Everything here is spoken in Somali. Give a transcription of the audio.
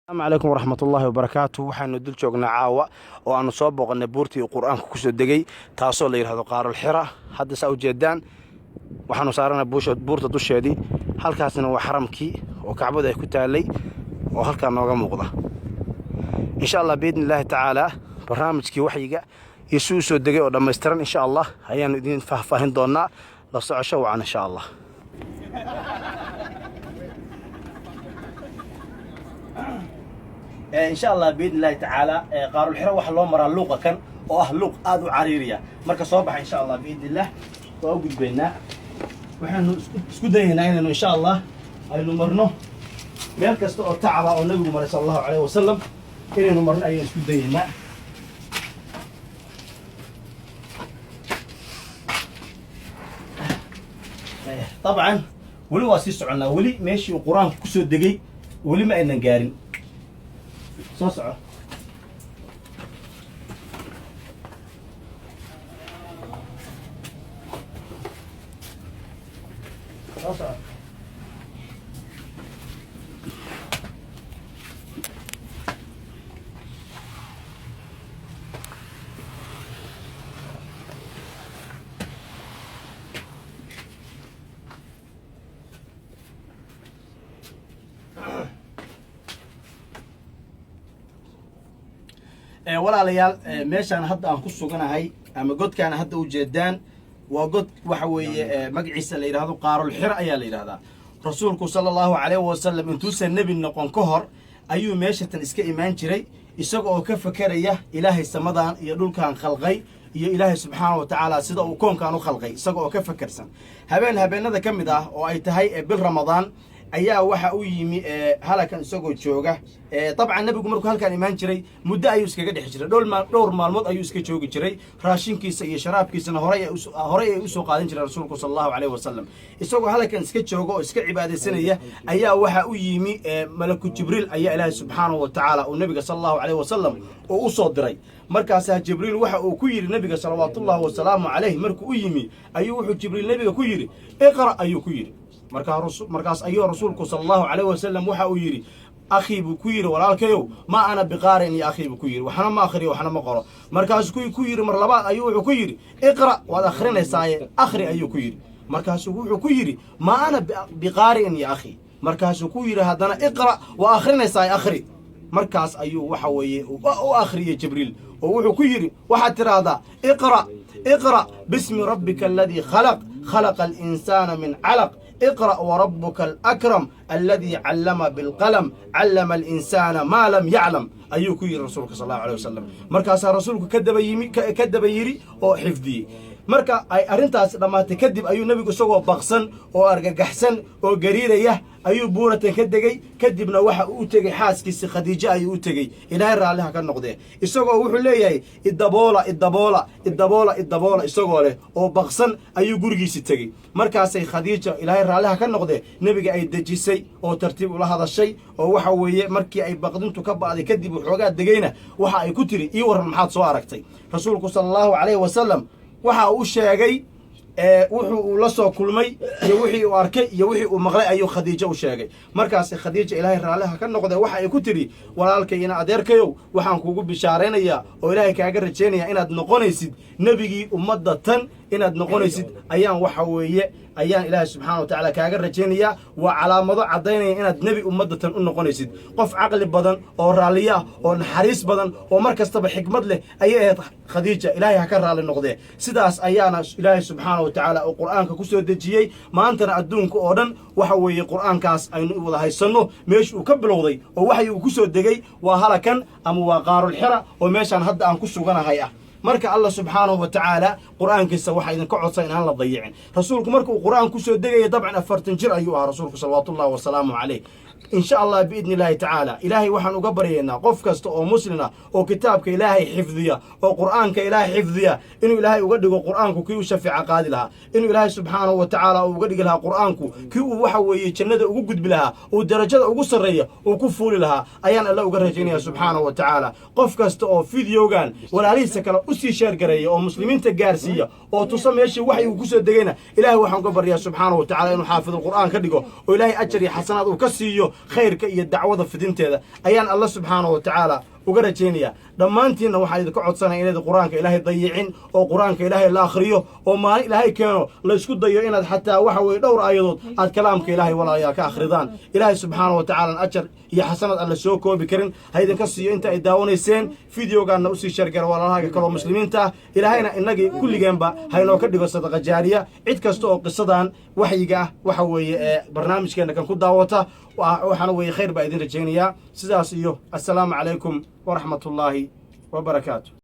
السلام عليكم ورحمة الله وبركاته. waxaanu dul joognaa caawa oo aanu soo booqannay buurtii uu quraanku ku soo degay taasoo la yiraahdo qaarul xira. hadda saa u jeedaan waxaanu saaranaa buurta dusheedii, halkaasna waa xaramkii oo kacbada ay ku taalay oo halkaa nooga muuqda. insha Allah biidnillaahi tacaala barnaamijkii waxyiga iyo suu soo degay oo dhammaystiran insha Allah ayaanu idin faahfaahin doonaa. la socosho wacan insha Allah. إن شاء الله بإذن الله تعالى قارو الحرة وحلو مرة لوقا كان لوق آدو عريريا مركز صباح إن شاء الله بإذن الله وأوجد بيننا وحنا سكودين هنا إنه إن شاء الله أي نمرنا مركز تعالى والنبي محمد صلى الله عليه وسلم إنه نمرنا أي سكودين هنا طبعا ولي واسيس عنا ولي ماشي وقرآن كسر دقي ولي ما إننا قارن صوصعه صوصعه walaalayaal meeshaan hadda aan ku suganahay ama godkaan hadda u jeedaan waa god waxa weeye magaciisa la yiraahdo qaarul xira ayaa la yiraahdaa. rasuulku sallallahu alayhi wasallam intuusan nabi noqon ka hor ayuu meeshatan iska imaan jiray isaga oo ka fakaraya ilaahay samadan iyo dhulkaan khalqay iyo ilaahay subxaanahu wa ta'ala sida uu koonkaan u khalqay isaga oo ka fakarsan habeenada ka mid ah oo ay tahay bil ramadaan ayaa waxa uu yimi halakan isagoo jooga. طبعا nabigu markuu halkan imaan jiray muddo ayuu iskaga dhex jiray dhowr maalmood ayuu iska joogi jiray raashinkiisa iyo sharaabkiisana hore ay u soo qaadan jiray rasuulku sallallahu alayhi wasallam isagoo halkan iska jooga oo iska cibaadeysanaya ayaa waxa uu yimi malaku jibriil ayaa ilaahay subxaanahu wa ta'ala uu nabiga sallallahu alayhi wasallam oo u soo diray. markaas jibriil waxa uu ku yiri nabiga sallallahu wa sallam alayhi markuu u yimi ayuu wuxuu jibriil nabiga ku yiri iqra ayuu ku yiri. markaas ayuu rasuulku sallallahu alayhi wasallam waxa uu yiri akhi buu ku yiri walaalkayow ma ana biqaarin ya akhi buu ku yiri waxna ma akhriyo waxna ma qoro. markaas ku yiri mar labaad ayuu wuxuu ku yiri iqra waad akhrinaysaa akhri ayuu ku yiri. markaas wuxuu ku yiri ma ana biqaarin ya akhi. markaas ku yiri hadana iqra wa akhrinaysaa akhri. markaas ayuu waxa weeye u akhriyay jibriil oo wuxuu ku yiri waxa tiraahdaa iqra bismi rabbika alladhi خلق الإنسان من علق اقرأ وربك الأكرم الذي علم بالقلم علم الإنسان ما لم يعلم أيوك رسولك صلى الله عليه وسلم. مركز رسولك كدب يري أو حفظي marka ay arintaas dhamaatay kadib ayuu nabigu isagoo baqsan oo argagaxsan oo gariiraya ayuu buuratan ka degay. kadibna waxa uu tagay xaaskiisa khadiija ayuu u tagay ilaahay raaliha ka noqday isagoo wuxuu leeyahay idaboola isagoo leh oo baqsan ayuu gurigiisa tagay. markaasay khadiija ilaahay raaliha ka noqday nabiga ay dejisay oo tartiib ula hadashay oo waxa weeye markii ay baqdintu ka baaday kadib waxoogaa degayna waxa ay ku tiri ii waran maxaad soo aragtay. rasuulku sallallahu alayhi wasallam waxa uu sheegay wuxuu uu la soo kulmay iyo wixii uu arkay iyo wixii uu maqlay ayuu khadiija u sheegay. markaas khadiija ilaahay raaliha ka noqday waxa ay ku tiri walaalkayna adeerkayow waxaan kuugu bishaareynayaa oo ilaahay kaaga rajeynayaa inaad noqonaysid nabigii ummadda tan inaad noqonaysid ayaan waxa weeye ayaan ilaahay subxaanahu wa ta'ala kaaga rajeynayaa. waa calaamado cadaynaya inaad nabi ummadda tan u noqonaysid qof caqli badan oo raaliya oo naxariis badan oo mar kastaba xikmad leh ayay ahayd khadiija ilaahay ha ka raali noqdee. sidaas ayaana ilaahay subxaanahu wa ta'ala uu quraanka ku soo dejiyay maantana adduunka oo dhan waxa weeye quraankaas aynu wada haysanno meeshii uu ka bilowday oo waxay uu ku soo degay waa halakan ama waa qaarul xira oo meeshaan hadda aan ku suganahay ah. marka Allah subxaanahu wa ta'ala quraankiisa waxa idin ka codsan inaan la dayicin. rasuulku markuu quraan ku soo degay dabcan 40 jir ayuu ahaa rasuulku sallallahu wa sallam alayhi. إن شاء الله بإذن الله تعالى إلهي وحن قبرينا قف كست أو مسلنا أو كتابك إلهي حفظية أو قرآنك إلهي حفظية إنه إلهي وقدق قرآنك كيو شفع قادلها إنه إلهي سبحانه وتعالى وقدق لها قرآنك كيو وحوي جند وقد بلها ودرجة وقصرية وكفول لها أيان الله وقرجينها سبحانه وتعالى قف كست أو فيديو كان ولا ليس كلا usii sheer gareeya oo muslimiinta gaarsiiya oo tusa meeshii waxay uu ku soo degayna ilaahay waxaan ka baryaa subxaanahu wa tacaala inuu xaafid alqur'aan ka dhigo oo ilaahay ajar iyo xasanaad uu ka siiyo khayrka iyo dacwada fidinteeda ayaan alla subxaanahu wa tacaala uga rajaynaya dhammaantiinna waxaan idinka codsanaya inayd qur-aanka ilaahay dayicin oo qur-aanka ilaahay la akhriyo oo maalin ilaahay keeno la isku dayo inaad xataa waxa weeye dhowr aayadood aad kalaamka ilaahay walaalayaal ka akhridaan ilaahay subxaanahu wa tacaala ajar iyo xasanad aan la soo koobi karin ha idinka siiyo inta ay daawanayseen fideogaanna usii sheergara walaalahaaga kaloo muslimiinta ah ilaahayna innagii kulligeenba haynoo ka dhigo sadaqa jaariya cid kasta oo qisadan waxyiga ah waxa weeye ee barnaamijkeenna kan ku daawata waxaana weeye khayr baa idin rajaynayaa sidaas iyo assalaamu calaykum ورحمة الله وبركاته.